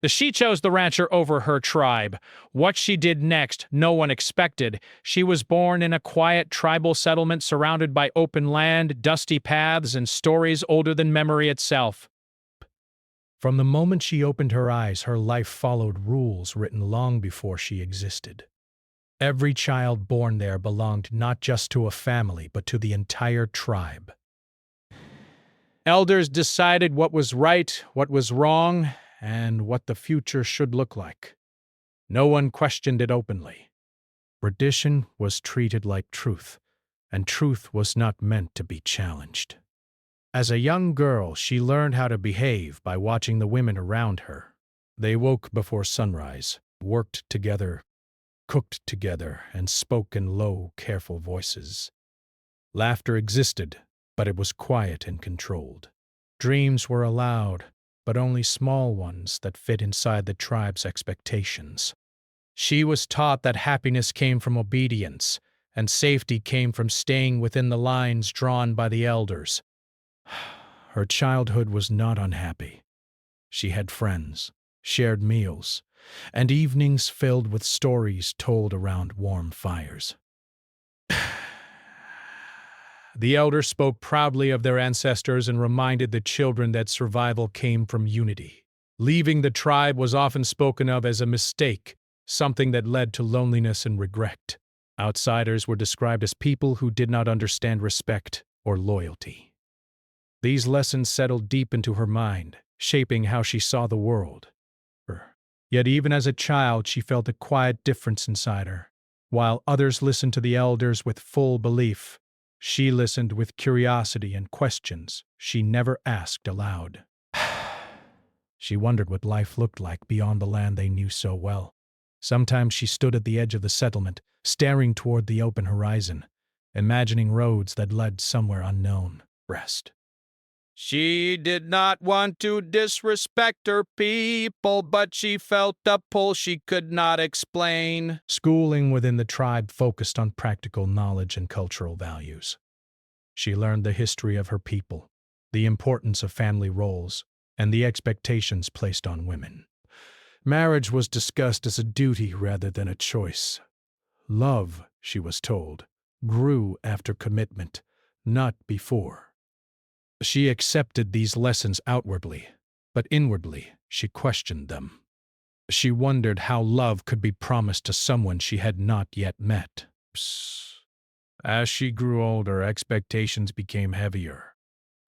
She chose the rancher over her tribe. What she did next, no one expected. She was born in a quiet tribal settlement surrounded by open land, dusty paths, and stories older than memory itself. From the moment she opened her eyes, her life followed rules written long before she existed. Every child born there belonged not just to a family, but to the entire tribe. Elders decided what was right, what was wrong, and what the future should look like. No one questioned it openly. Tradition was treated like truth, and truth was not meant to be challenged. As a young girl, she learned how to behave by watching the women around her. They woke before sunrise, worked together, cooked together, and spoke in low, careful voices. Laughter existed, but it was quiet and controlled. Dreams were allowed, but only small ones that fit inside the tribe's expectations. She was taught that happiness came from obedience, and safety came from staying within the lines drawn by the elders. Her childhood was not unhappy. She had friends, shared meals, and evenings filled with stories told around warm fires. The elders spoke proudly of their ancestors and reminded the children that survival came from unity. Leaving the tribe was often spoken of as a mistake, something that led to loneliness and regret. Outsiders were described as people who did not understand respect or loyalty. These lessons settled deep into her mind, shaping how she saw the world. Yet even as a child, she felt a quiet difference inside her. While others listened to the elders with full belief, she listened with curiosity and questions she never asked aloud. She wondered what life looked like beyond the land they knew so well. Sometimes she stood at the edge of the settlement, staring toward the open horizon, imagining roads that led somewhere unknown. Rest. She did not want to disrespect her people, but she felt a pull she could not explain. Schooling within the tribe focused on practical knowledge and cultural values. She learned the history of her people, the importance of family roles, and the expectations placed on women. Marriage was discussed as a duty rather than a choice. Love, she was told, grew after commitment, not before. She accepted these lessons outwardly, but inwardly she questioned them. She wondered how love could be promised to someone she had not yet met. As she grew older, expectations became heavier.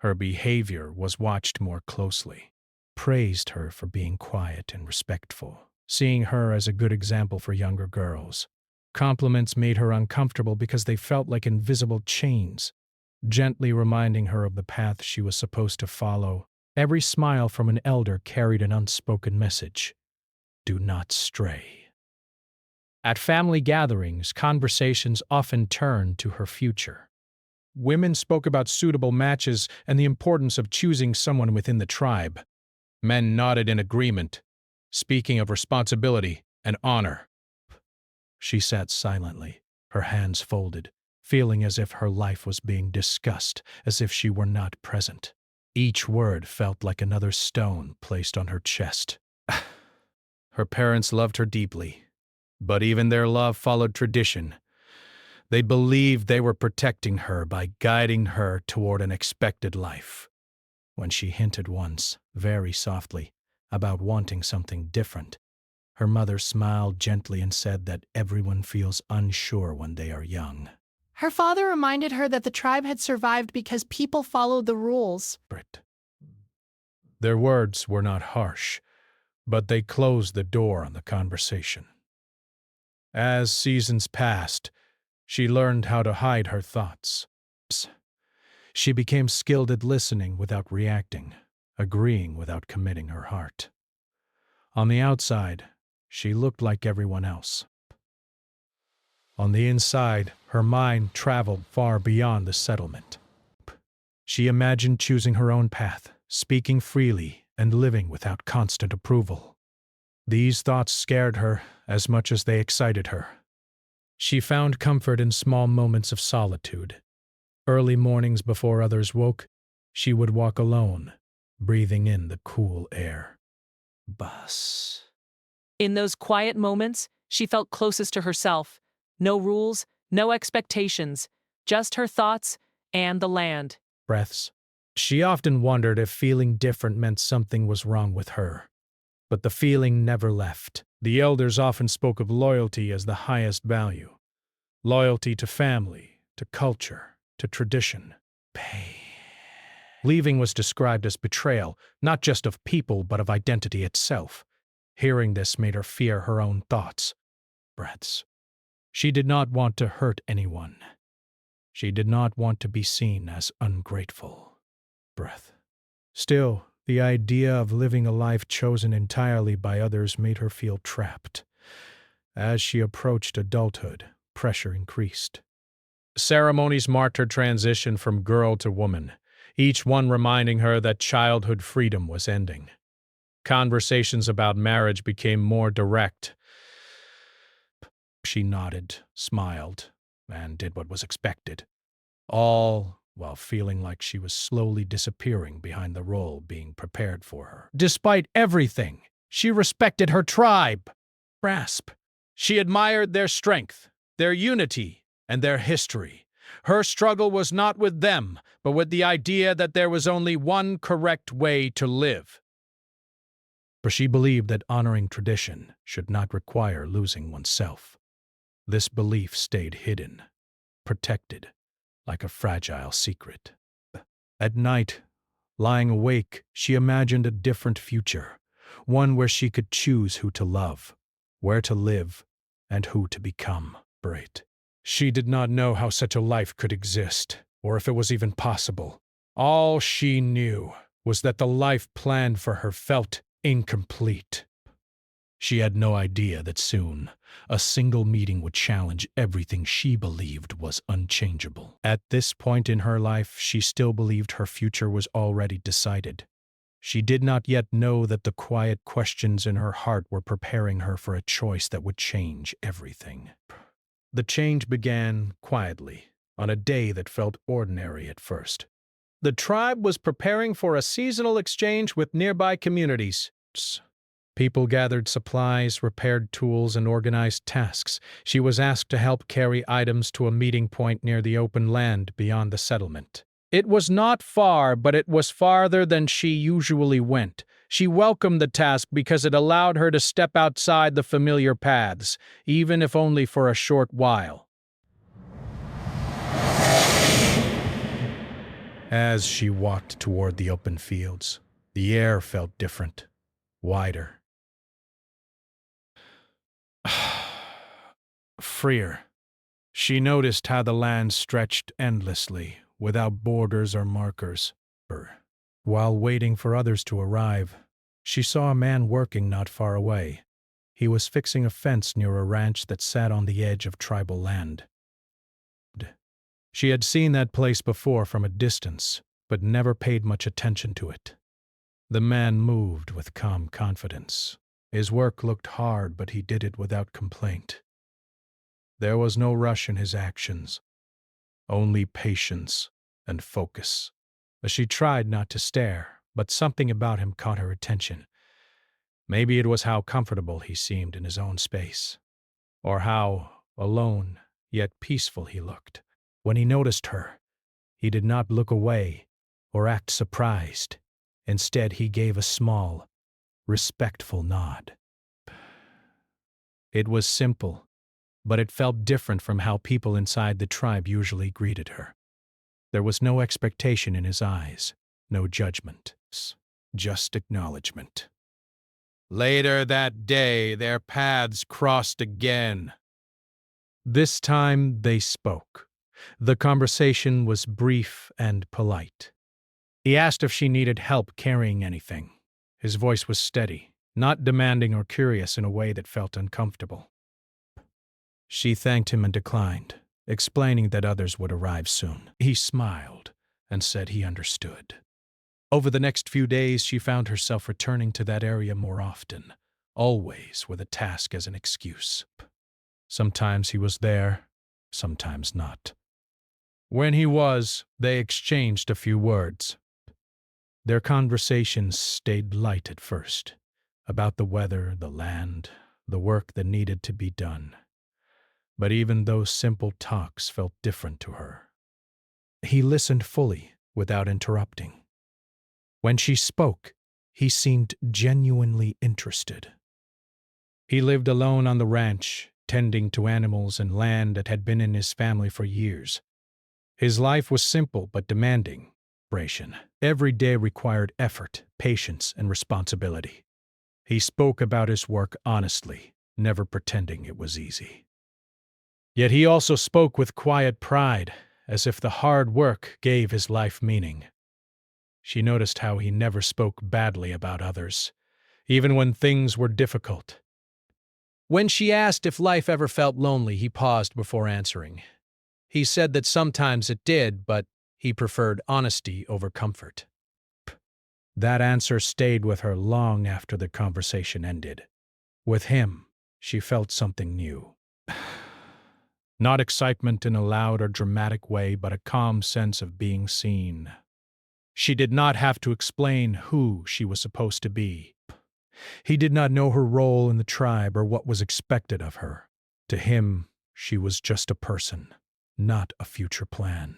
Her behavior was watched more closely. Praised her for being quiet and respectful, seeing her as a good example for younger girls. Compliments made her uncomfortable because they felt like invisible chains, gently reminding her of the path she was supposed to follow. Every smile from an elder carried an unspoken message: do not stray. At family gatherings, conversations often turned to her future. Women spoke about suitable matches and the importance of choosing someone within the tribe. Men nodded in agreement, speaking of responsibility and honor. She sat silently, her hands folded, feeling as if her life was being discussed, as if she were not present. Each word felt like another stone placed on her chest. Her parents loved her deeply, but even their love followed tradition. They believed they were protecting her by guiding her toward an expected life. When she hinted once, very softly, about wanting something different, her mother smiled gently and said that everyone feels unsure when they are young. Her father reminded her that the tribe had survived because people followed the rules. Their words were not harsh, but they closed the door on the conversation. As seasons passed, she learned how to hide her thoughts. She became skilled at listening without reacting, agreeing without committing her heart. On the outside, she looked like everyone else. On the inside, her mind traveled far beyond the settlement. She imagined choosing her own path, speaking freely, and living without constant approval. These thoughts scared her as much as they excited her. She found comfort in small moments of solitude. Early mornings before others woke, she would walk alone, breathing in the cool air. bus. In those quiet moments, she felt closest to herself. No rules, no expectations, just her thoughts and the land. Breaths. She often wondered if feeling different meant something was wrong with her. But the feeling never left. The elders often spoke of loyalty as the highest value. Loyalty to family, to culture, to tradition. Pain. Leaving was described as betrayal, not just of people but of identity itself. Hearing this made her fear her own thoughts. Breaths. She did not want to hurt anyone. She did not want to be seen as ungrateful. Breath. Still, the idea of living a life chosen entirely by others made her feel trapped. As she approached adulthood, pressure increased. Ceremonies marked her transition from girl to woman, each one reminding her that childhood freedom was ending. Conversations about marriage became more direct. She nodded, smiled, and did what was expected, all while feeling like she was slowly disappearing behind the role being prepared for her. Despite everything, she respected her tribe. Grasp. She admired their strength, their unity, and their history. Her struggle was not with them, but with the idea that there was only one correct way to live. For she believed that honoring tradition should not require losing oneself. This belief stayed hidden, protected, like a fragile secret. At night, lying awake, she imagined a different future, one where she could choose who to love, where to live, and who to become. Great. She did not know how such a life could exist, or if it was even possible. All she knew was that the life planned for her felt incomplete. She had no idea that soon, a single meeting would challenge everything she believed was unchangeable. At this point in her life, she still believed her future was already decided. She did not yet know that the quiet questions in her heart were preparing her for a choice that would change everything. The change began quietly, on a day that felt ordinary at first. The tribe was preparing for a seasonal exchange with nearby communities. People gathered supplies, repaired tools, and organized tasks. She was asked to help carry items to a meeting point near the open land beyond the settlement. It was not far, but it was farther than she usually went. She welcomed the task because it allowed her to step outside the familiar paths, even if only for a short while. As she walked toward the open fields, the air felt different, wider. Freer. She noticed how the land stretched endlessly, without borders or markers. While waiting for others to arrive, she saw a man working not far away. He was fixing a fence near a ranch that sat on the edge of tribal land. She had seen that place before from a distance, but never paid much attention to it. The man moved with calm confidence. His work looked hard, but he did it without complaint. There was no rush in his actions, only patience and focus. She tried not to stare, but something about him caught her attention. Maybe it was how comfortable he seemed in his own space, or how alone yet peaceful he looked. When he noticed her, he did not look away or act surprised. Instead, he gave a small, respectful nod. It was simple, but it felt different from how people inside the tribe usually greeted her. There was no expectation in his eyes, no judgment, just acknowledgement. Later that day, their paths crossed again. This time they spoke. The conversation was brief and polite. He asked if she needed help carrying anything. His voice was steady, not demanding or curious in a way that felt uncomfortable. She thanked him and declined, explaining that others would arrive soon. He smiled and said he understood. Over the next few days, she found herself returning to that area more often, always with a task as an excuse. Sometimes he was there, sometimes not. When he was, they exchanged a few words. Their conversations stayed light at first, about the weather, the land, the work that needed to be done. But even those simple talks felt different to her. He listened fully, without interrupting. When she spoke, he seemed genuinely interested. He lived alone on the ranch, tending to animals and land that had been in his family for years. His life was simple but demanding. Every day required effort, patience, and responsibility. He spoke about his work honestly, never pretending it was easy. Yet he also spoke with quiet pride, as if the hard work gave his life meaning. She noticed how he never spoke badly about others, even when things were difficult. When she asked if life ever felt lonely, he paused before answering. He said that sometimes it did, but he preferred honesty over comfort. That answer stayed with her long after the conversation ended. With him, she felt something new. Not excitement in a loud or dramatic way, but a calm sense of being seen. She did not have to explain who she was supposed to be. He did not know her role in the tribe or what was expected of her. To him, she was just a person, not a future plan.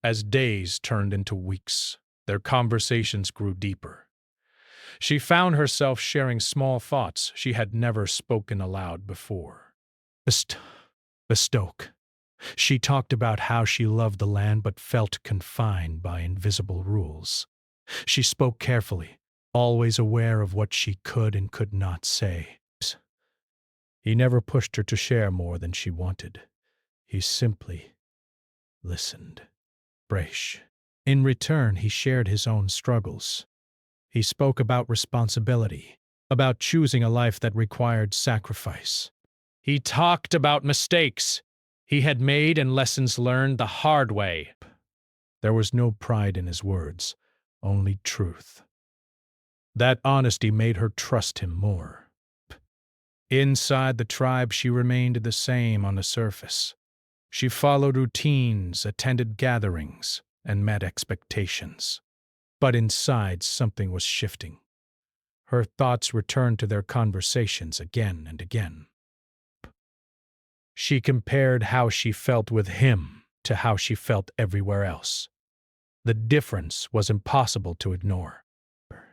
As days turned into weeks, their conversations grew deeper. She found herself sharing small thoughts she had never spoken aloud before. Bestoke. She talked about how she loved the land but felt confined by invisible rules. She spoke carefully, always aware of what she could and could not say. He never pushed her to share more than she wanted. He simply listened. In return, he shared his own struggles. He spoke about responsibility, about choosing a life that required sacrifice. He talked about mistakes he had made and lessons learned the hard way. There was no pride in his words, only truth. That honesty made her trust him more. Inside the tribe, she remained the same on the surface. She followed routines, attended gatherings, and met expectations. But inside, something was shifting. Her thoughts returned to their conversations again and again. She compared how she felt with him to how she felt everywhere else. The difference was impossible to ignore.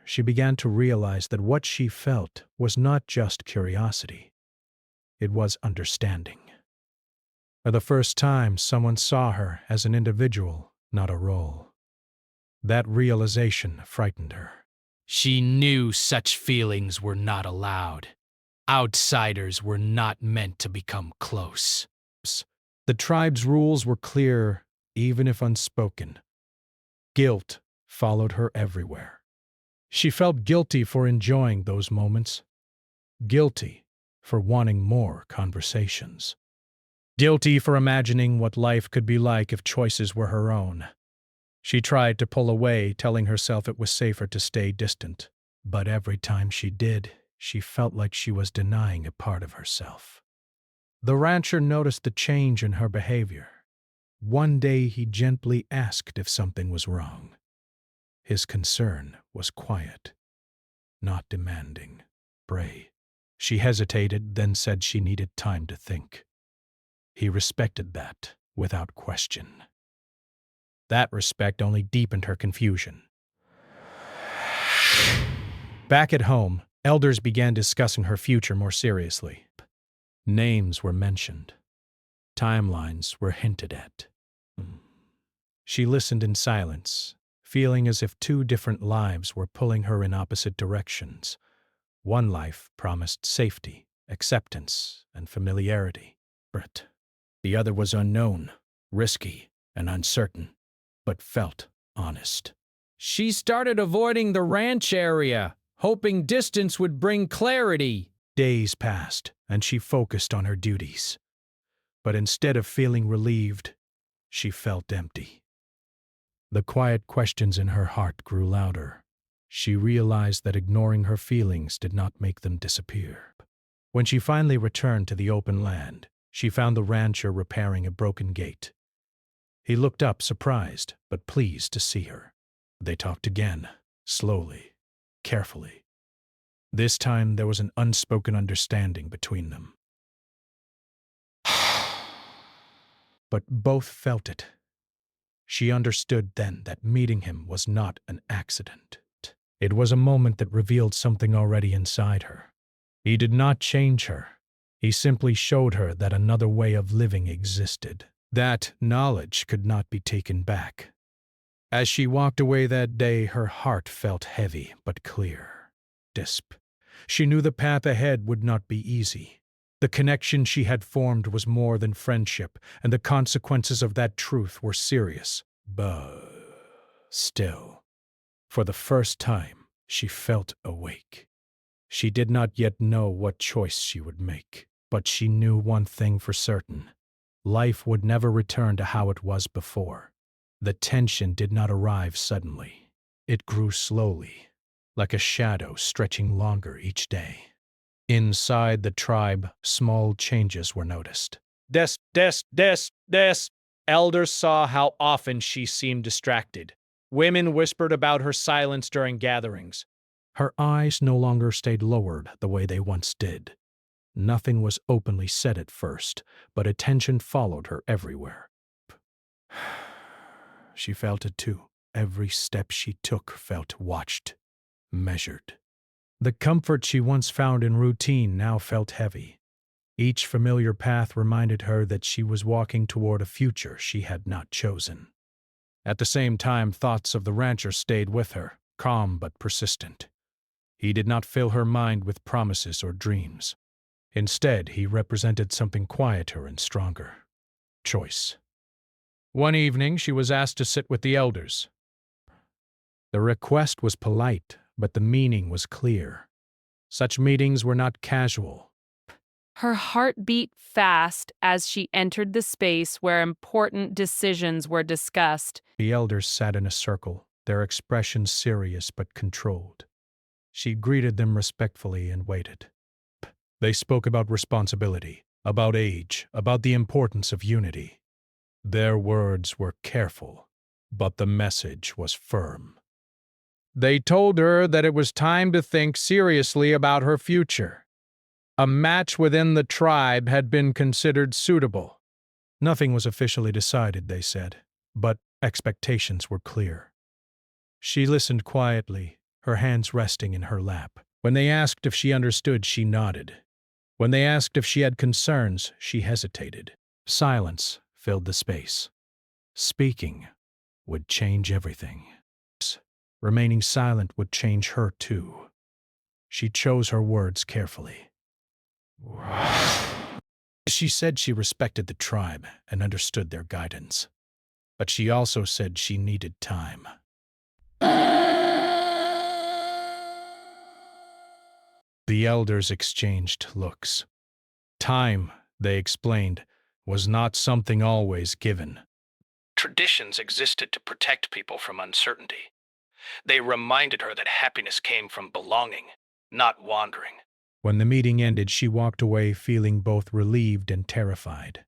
She began to realize that what she felt was not just curiosity. It was understanding. For the first time, someone saw her as an individual, not a role. That realization frightened her. She knew such feelings were not allowed. Outsiders were not meant to become close. The tribe's rules were clear, even if unspoken. Guilt followed her everywhere. She felt guilty for enjoying those moments. Guilty for wanting more conversations. Guilty for imagining what life could be like if choices were her own. She tried to pull away, telling herself it was safer to stay distant. But every time she did, she felt like she was denying a part of herself. The rancher noticed the change in her behavior. One day he gently asked if something was wrong. His concern was quiet, not demanding. She hesitated, then said she needed time to think. He respected that, without question. That respect only deepened her confusion. Back at home, elders began discussing her future more seriously. Names were mentioned. Timelines were hinted at. She listened in silence, feeling as if two different lives were pulling her in opposite directions. One life promised safety, acceptance, and familiarity. The other was unknown, risky, and uncertain, but felt honest. She started avoiding the ranch area, hoping distance would bring clarity. Days passed, and she focused on her duties. But instead of feeling relieved, she felt empty. The quiet questions in her heart grew louder. She realized that ignoring her feelings did not make them disappear. When she finally returned to the open land, she found the rancher repairing a broken gate. He looked up, surprised, but pleased to see her. They talked again, slowly, carefully. This time there was an unspoken understanding between them. But both felt it. She understood then that meeting him was not an accident. It was a moment that revealed something already inside her. He did not change her. He simply showed her that another way of living existed. That knowledge could not be taken back. As she walked away that day, her heart felt heavy but clear. She knew the path ahead would not be easy. The connection she had formed was more than friendship, and the consequences of that truth were serious. But still, for the first time, she felt awake. She did not yet know what choice she would make, but she knew one thing for certain. Life would never return to how it was before. The tension did not arrive suddenly. It grew slowly, like a shadow stretching longer each day. Inside the tribe, small changes were noticed. Des. Elders saw how often she seemed distracted. Women whispered about her silence during gatherings. Her eyes no longer stayed lowered the way they once did. Nothing was openly said at first, but attention followed her everywhere. She felt it too. Every step she took felt watched, measured. The comfort she once found in routine now felt heavy. Each familiar path reminded her that she was walking toward a future she had not chosen. At the same time, thoughts of the rancher stayed with her, calm but persistent. He did not fill her mind with promises or dreams. Instead, he represented something quieter and stronger. Choice. One evening, she was asked to sit with the elders. The request was polite, but the meaning was clear. Such meetings were not casual. Her heart beat fast as she entered the space where important decisions were discussed. The elders sat in a circle, their expressions serious but controlled. She greeted them respectfully and waited. They spoke about responsibility, about age, about the importance of unity. Their words were careful, but the message was firm. They told her that it was time to think seriously about her future. A match within the tribe had been considered suitable. Nothing was officially decided, they said, but expectations were clear. She listened quietly, her hands resting in her lap. When they asked if she understood, she nodded. When they asked if she had concerns, she hesitated. Silence filled the space. Speaking would change everything. Remaining silent would change her too. She chose her words carefully. She said she respected the tribe and understood their guidance, but she also said she needed time. The elders exchanged looks. Time, they explained, was not something always given. Traditions existed to protect people from uncertainty. They reminded her that happiness came from belonging, not wandering. When the meeting ended, she walked away feeling both relieved and terrified.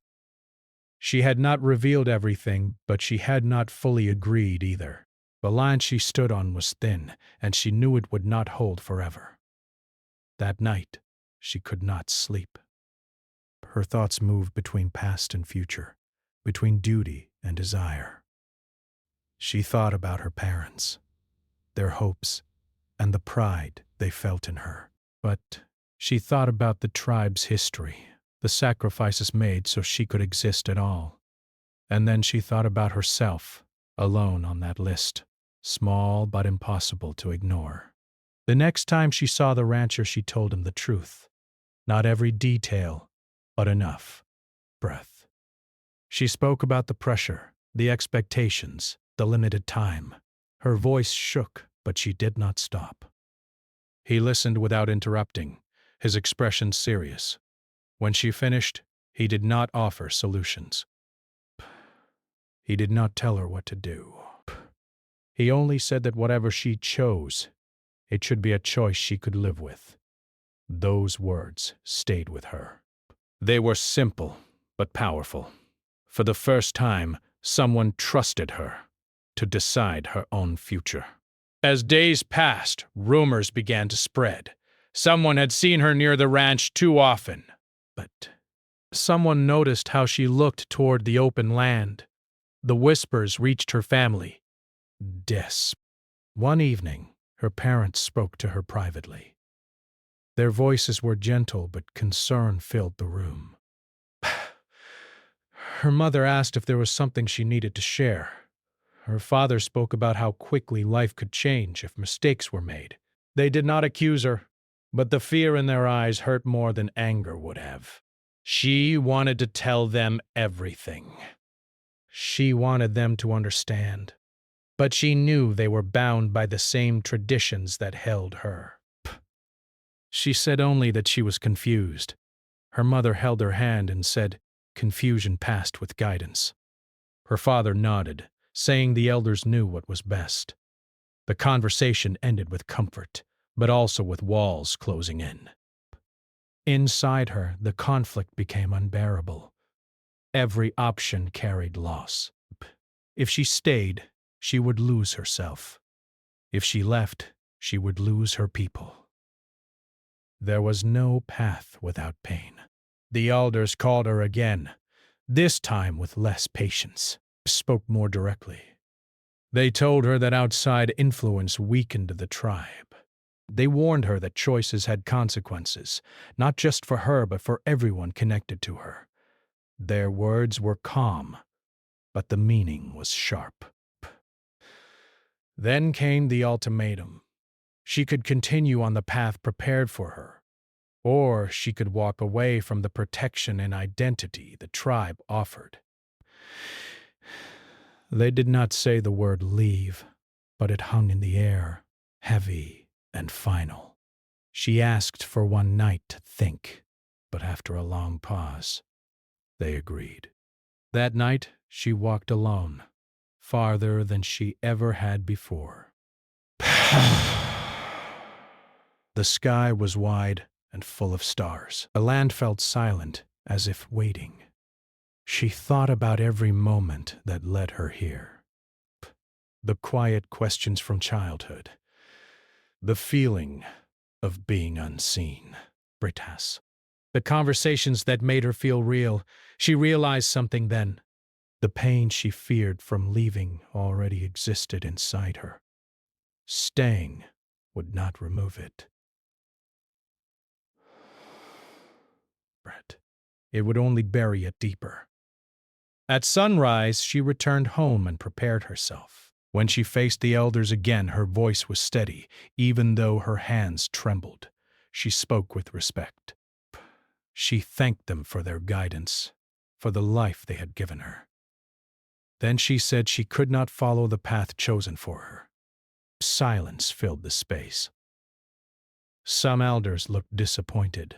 She had not revealed everything, but she had not fully agreed either. The line she stood on was thin, and she knew it would not hold forever. That night, she could not sleep. Her thoughts moved between past and future, between duty and desire. She thought about her parents, their hopes, and the pride they felt in her. But she thought about the tribe's history, the sacrifices made so she could exist at all. And then she thought about herself, alone on that list, small but impossible to ignore. The next time she saw the rancher, she told him the truth. Not every detail, but enough. Breath. She spoke about the pressure, the expectations, the limited time. Her voice shook, but she did not stop. He listened without interrupting, his expression serious. When she finished, he did not offer solutions. He did not tell her what to do. He only said that whatever she chose, it should be a choice she could live with. Those words stayed with her. They were simple, but powerful. For the first time, someone trusted her to decide her own future. As days passed, rumors began to spread. Someone had seen her near the ranch too often. But someone noticed how she looked toward the open land. The whispers reached her family. One evening, her parents spoke to her privately. Their voices were gentle, but concern filled the room. Her mother asked if there was something she needed to share. Her father spoke about how quickly life could change if mistakes were made. They did not accuse her, but the fear in their eyes hurt more than anger would have. She wanted to tell them everything. She wanted them to understand, but she knew they were bound by the same traditions that held her. She said only that she was confused. Her mother held her hand and said, "Confusion passed with guidance." Her father nodded, saying the elders knew what was best. The conversation ended with comfort, but also with walls closing in. Inside her, the conflict became unbearable. Every option carried loss. If she stayed, she would lose herself. If she left, she would lose her people. There was no path without pain. The elders called her again, this time with less patience, spoke more directly. They told her that outside influence weakened the tribe. They warned her that choices had consequences, not just for her but for everyone connected to her. Their words were calm, but the meaning was sharp. Then came the ultimatum. She could continue on the path prepared for her, or she could walk away from the protection and identity the tribe offered. They did not say the word leave, but it hung in the air, heavy and final. She asked for one night to think, but after a long pause, they agreed. That night, she walked alone, farther than she ever had before. The sky was wide and full of stars. The land felt silent, as if waiting. She thought about every moment that led her here. The quiet questions from childhood. The feeling of being unseen. Britas. The conversations that made her feel real. She realized something then. The pain she feared from leaving already existed inside her. Staying would not remove it. It would only bury it deeper. At sunrise, she returned home and prepared herself. When she faced the elders again, her voice was steady, even though her hands trembled. She spoke with respect. She thanked them for their guidance, for the life they had given her. Then she said she could not follow the path chosen for her. Silence filled the space. Some elders looked disappointed,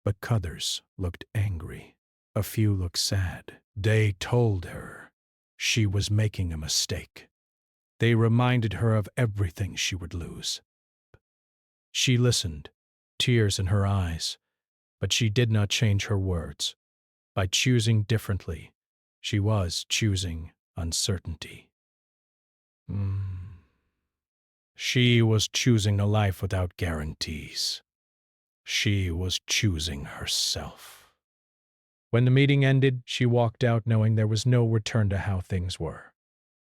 but others looked angry. A few looked sad. They told her she was making a mistake. They reminded her of everything she would lose. She listened, tears in her eyes, but she did not change her words. By choosing differently, she was choosing uncertainty. She was choosing a life without guarantees. She was choosing herself. When the meeting ended, she walked out knowing there was no return to how things were.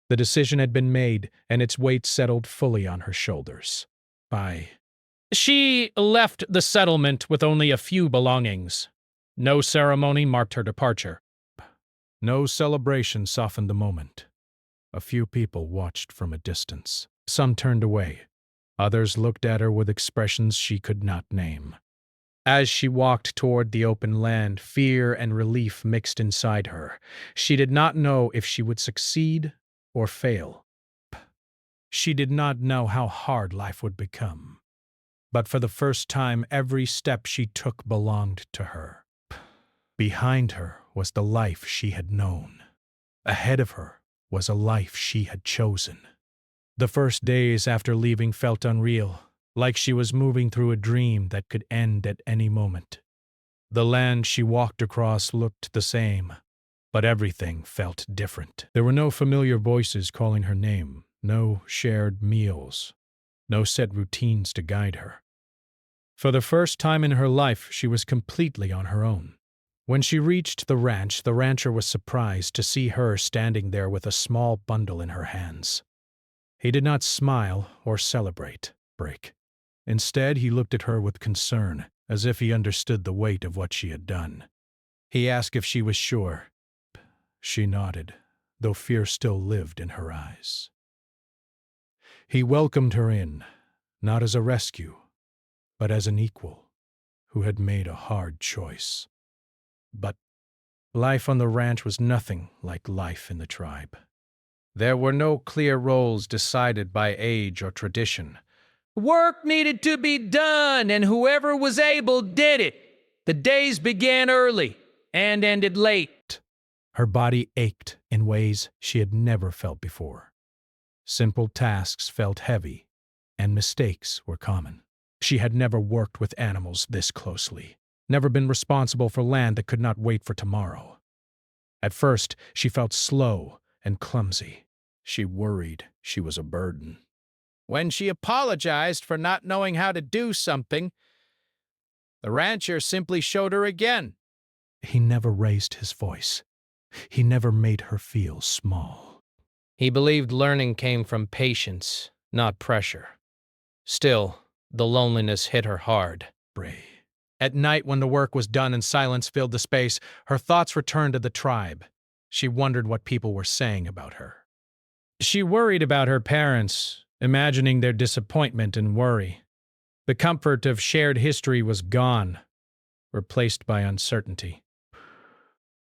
The decision had been made, and its weight settled fully on her shoulders. She left the settlement with only a few belongings. No ceremony marked her departure. No celebration softened the moment. A few people watched from a distance. Some turned away. Others looked at her with expressions she could not name. As she walked toward the open land, fear and relief mixed inside her. She did not know if she would succeed or fail. She did not know how hard life would become. But for the first time, every step she took belonged to her. Behind her was the life she had known. Ahead of her was a life she had chosen. The first days after leaving felt unreal, like she was moving through a dream that could end at any moment. The land she walked across looked the same, but everything felt different. There were no familiar voices calling her name, no shared meals, no set routines to guide her. For the first time in her life, she was completely on her own. When she reached the ranch, the rancher was surprised to see her standing there with a small bundle in her hands. He did not smile or celebrate. Instead, he looked at her with concern, as if he understood the weight of what she had done. He asked if she was sure. She nodded, though fear still lived in her eyes. He welcomed her in, not as a rescue, but as an equal who had made a hard choice. But life on the ranch was nothing like life in the tribe. There were no clear roles decided by age or tradition. Work needed to be done, and whoever was able did it. The days began early and ended late. Her body ached in ways she had never felt before. Simple tasks felt heavy, and mistakes were common. She had never worked with animals this closely, never been responsible for land that could not wait for tomorrow. At first, she felt slow and clumsy. She worried she was a burden. When she apologized for not knowing how to do something, the rancher simply showed her again. He never raised his voice. He never made her feel small. He believed learning came from patience, not pressure. Still, the loneliness hit her hard. At night, when the work was done and silence filled the space, her thoughts returned to the tribe. She wondered what people were saying about her. She worried about her parents, imagining their disappointment and worry. The comfort of shared history was gone, replaced by uncertainty.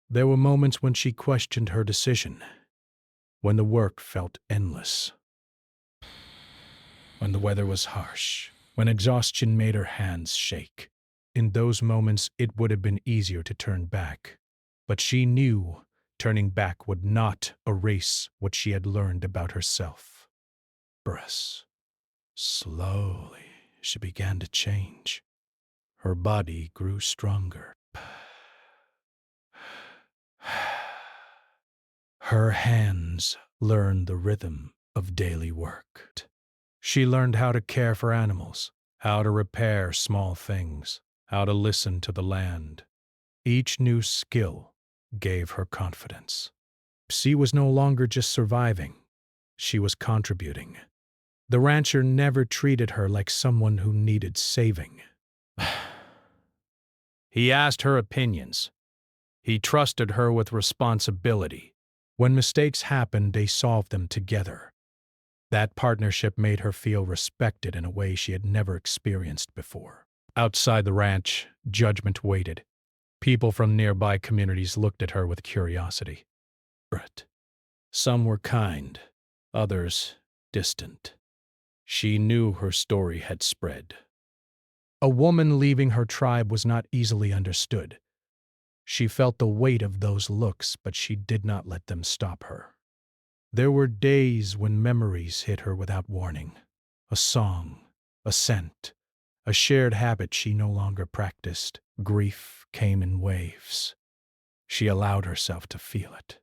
There were moments when she questioned her decision, when the work felt endless, when the weather was harsh, when exhaustion made her hands shake. In those moments, it would have been easier to turn back, but she knew turning back would not erase what she had learned about herself. Slowly, she began to change. Her body grew stronger. Her hands learned the rhythm of daily work. She learned how to care for animals, how to repair small things, how to listen to the land. Each new skill gave her confidence. She was no longer just surviving. She was contributing. The rancher never treated her like someone who needed saving. He asked her opinions. He trusted her with responsibility. When mistakes happened, they solved them together. That partnership made her feel respected in a way she had never experienced before. Outside the ranch, judgment waited. People from nearby communities looked at her with curiosity. Some were kind, others distant. She knew her story had spread. A woman leaving her tribe was not easily understood. She felt the weight of those looks, but she did not let them stop her. There were days when memories hit her without warning. A song, a scent, a shared habit she no longer practiced. Grief came in waves. She allowed herself to feel it.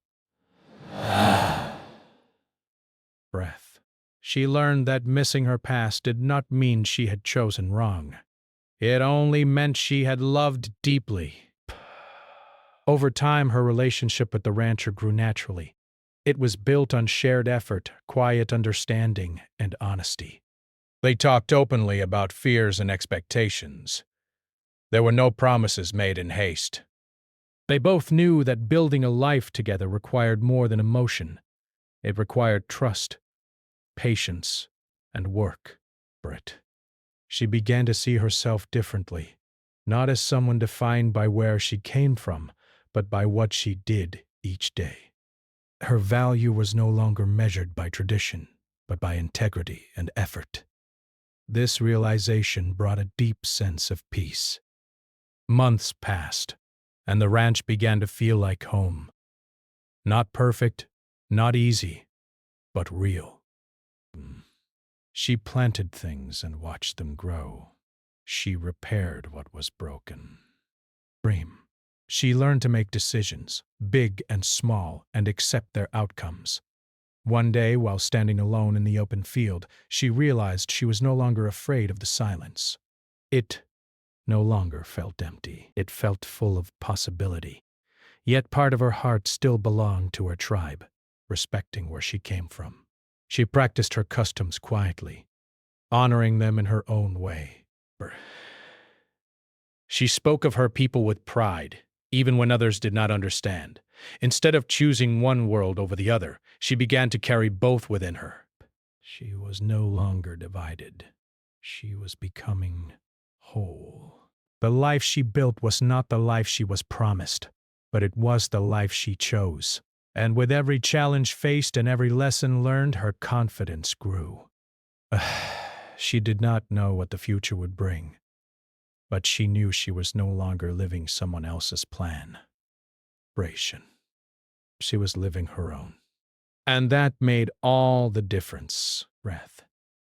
Breath. She learned that missing her past did not mean she had chosen wrong. It only meant she had loved deeply. Over time, her relationship with the rancher grew naturally. It was built on shared effort, quiet understanding, and honesty. They talked openly about fears and expectations. There were no promises made in haste. They both knew that building a life together required more than emotion. It required trust, patience, and work. She began to see herself differently, not as someone defined by where she came from, but by what she did each day. Her value was no longer measured by tradition, but by integrity and effort. This realization brought a deep sense of peace. Months passed, and the ranch began to feel like home. Not perfect, not easy, but real. She planted things and watched them grow. She repaired what was broken. She learned to make decisions, big and small, and accept their outcomes. One day, while standing alone in the open field, she realized she was no longer afraid of the silence. It no longer felt empty. It felt full of possibility. Yet part of her heart still belonged to her tribe, respecting where she came from. She practiced her customs quietly, honoring them in her own way. She spoke of her people with pride, even when others did not understand. Instead of choosing one world over the other, she began to carry both within her. She was no longer divided. She was becoming whole. The life she built was not the life she was promised, but it was the life she chose. And with every challenge faced and every lesson learned, her confidence grew. She did not know what the future would bring, but she knew she was no longer living someone else's plan. Narration. She was living her own. And that made all the difference. Breath.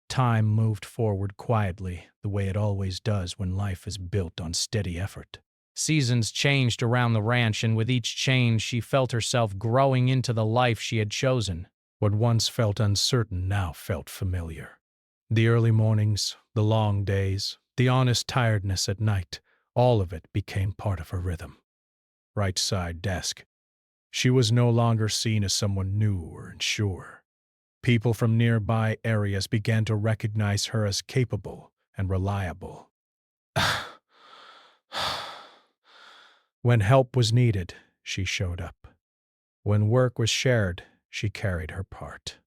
Time moved forward quietly, the way it always does when life is built on steady effort. Seasons changed around the ranch, and with each change she felt herself growing into the life she had chosen. What once felt uncertain now felt familiar. The early mornings, the long days, the honest tiredness at night, all of it became part of her rhythm. Right side desk. She was no longer seen as someone new or unsure. People from nearby areas began to recognize her as capable and reliable. When help was needed, she showed up. When work was shared, she carried her part.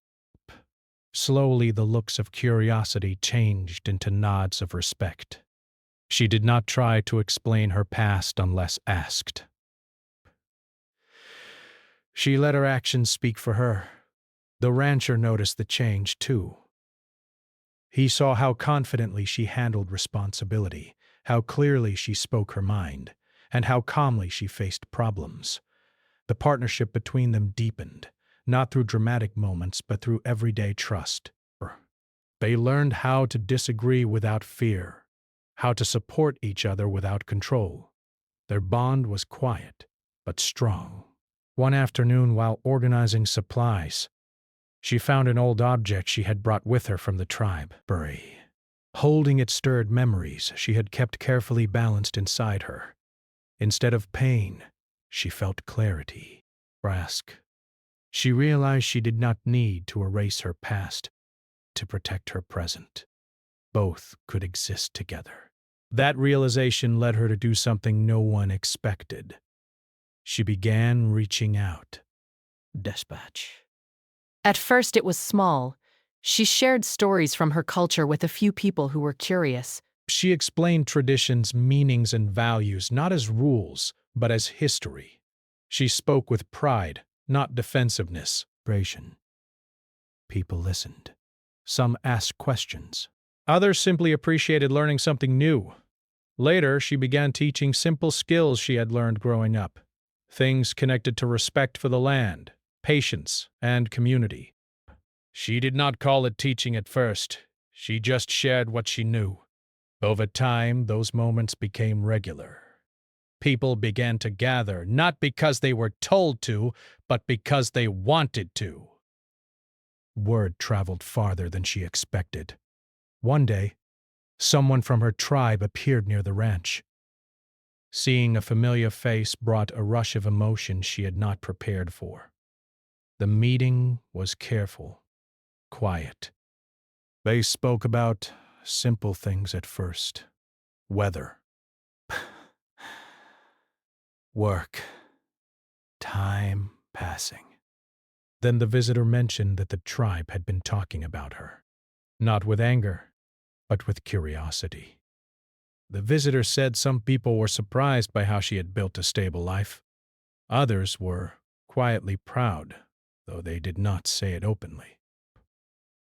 Slowly, the looks of curiosity changed into nods of respect. She did not try to explain her past unless asked. She let her actions speak for her. The rancher noticed the change, too. He saw how confidently she handled responsibility, how clearly she spoke her mind, and how calmly she faced problems. The partnership between them deepened, not through dramatic moments, but through everyday trust. They learned how to disagree without fear, how to support each other without control. Their bond was quiet, but strong. One afternoon, while organizing supplies, she found an old object she had brought with her from the tribe. Holding it stirred memories she had kept carefully balanced inside her. Instead of pain, she felt clarity. She realized she did not need to erase her past to protect her present. Both could exist together. That realization led her to do something no one expected. She began reaching out. Dispatch. At first, it was small. She shared stories from her culture with a few people who were curious. She explained traditions, meanings, and values not as rules, but as history. She spoke with pride, not defensiveness. People listened. Some asked questions. Others simply appreciated learning something new. Later, she began teaching simple skills she had learned growing up. Things connected to respect for the land, patience, and community. She did not call it teaching at first. She just shared what she knew. Over time, those moments became regular. People began to gather, not because they were told to, but because they wanted to. Word traveled farther than she expected. One day, someone from her tribe appeared near the ranch. Seeing a familiar face brought a rush of emotion she had not prepared for. The meeting was careful, quiet. They spoke about simple things at first. Weather, work, time passing. Then the visitor mentioned that the tribe had been talking about her, not with anger, but with curiosity. The visitor said some people were surprised by how she had built a stable life. Others were quietly proud, though they did not say it openly.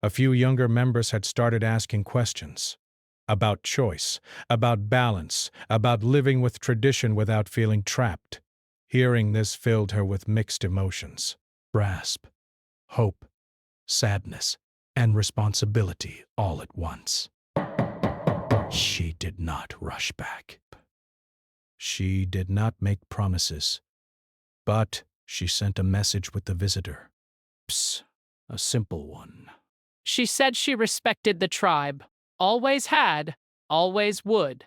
A few younger members had started asking questions about choice, about balance, about living with tradition without feeling trapped. Hearing this filled her with mixed emotions. Hope, sadness, and responsibility all at once. She did not rush back. She did not make promises, but she sent a message with the visitor. A simple one. She said she respected the tribe, always had, always would.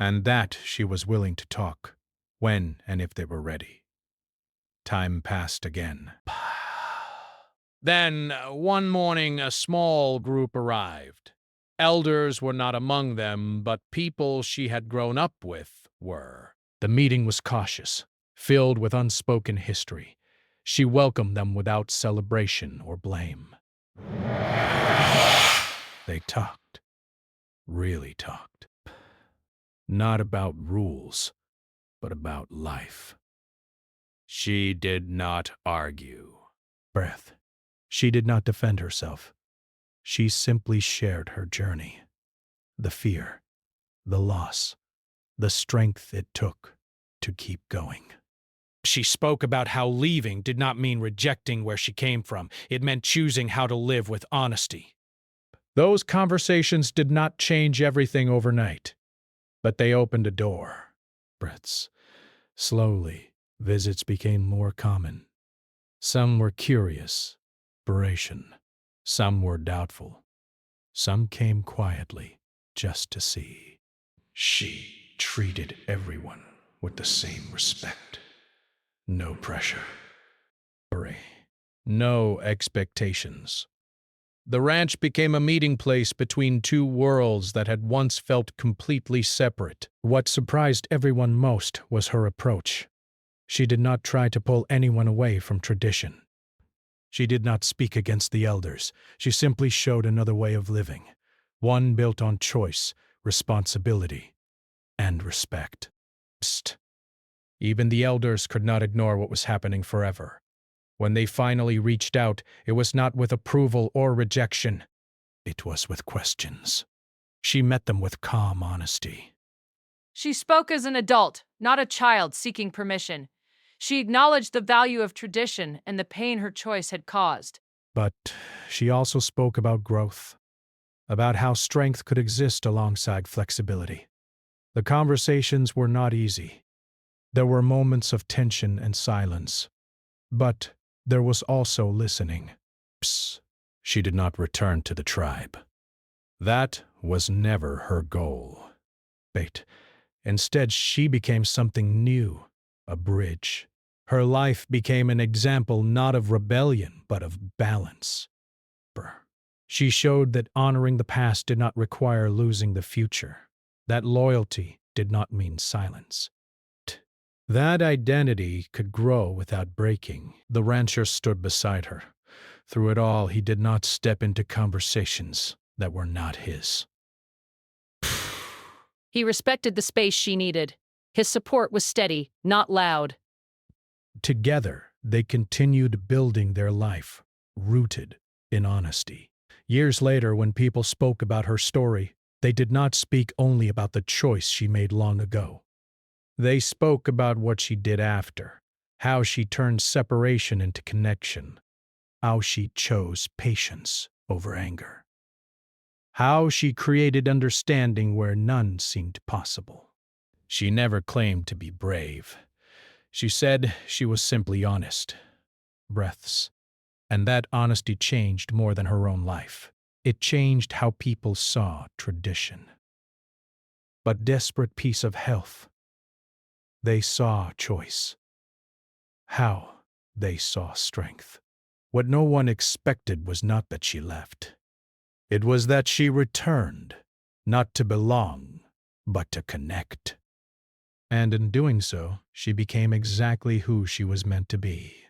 and that she was willing to talk, when and if they were ready. Time passed again. Then, one morning, a small group arrived. Elders were not among them, but people she had grown up with were. The meeting was cautious, filled with unspoken history. She welcomed them without celebration or blame. They talked, really talked. Not about rules, but about life. She did not argue. Breath. She did not defend herself. She simply shared her journey. The fear, the loss, the strength it took to keep going. She spoke about how leaving did not mean rejecting where she came from. It meant choosing how to live with honesty. Those conversations did not change everything overnight, but they opened a door. Breaths. Slowly, visits became more common. Some were curious, inspiration. Some were doubtful. Some came quietly, just to see. She treated everyone with the same respect. No pressure. No expectations. The ranch became a meeting place between two worlds that had once felt completely separate. What surprised everyone most was her approach. She did not try to pull anyone away from tradition. She did not speak against the elders. She simply showed another way of living, one built on choice, responsibility, and respect. Psst. Even the elders could not ignore what was happening forever. When they finally reached out, it was not with approval or rejection. It was with questions. She met them with calm honesty. She spoke as an adult, not a child seeking permission. She acknowledged the value of tradition and the pain her choice had caused. But she also spoke about growth, about how strength could exist alongside flexibility. The conversations were not easy. There were moments of tension and silence. But there was also listening. Psst. She did not return to the tribe. That was never her goal. Instead, she became something new, a bridge. Her life became an example not of rebellion, but of balance. She showed that honoring the past did not require losing the future, that loyalty did not mean silence. That identity could grow without breaking. The rancher stood beside her. Through it all, he did not step into conversations that were not his. He respected the space she needed. His support was steady, not loud. Together, they continued building their life, rooted in honesty. Years later, when people spoke about her story, they did not speak only about the choice she made long ago. They spoke about what she did after, how she turned separation into connection, how she chose patience over anger, how she created understanding where none seemed possible. She never claimed to be brave. She said she was simply honest. Breaths. And that honesty changed more than her own life. It changed how people saw tradition. But desperate piece of health. They saw choice. How they saw strength. What no one expected was not that she left. It was that she returned, not to belong, but to connect. And in doing so, she became exactly who she was meant to be.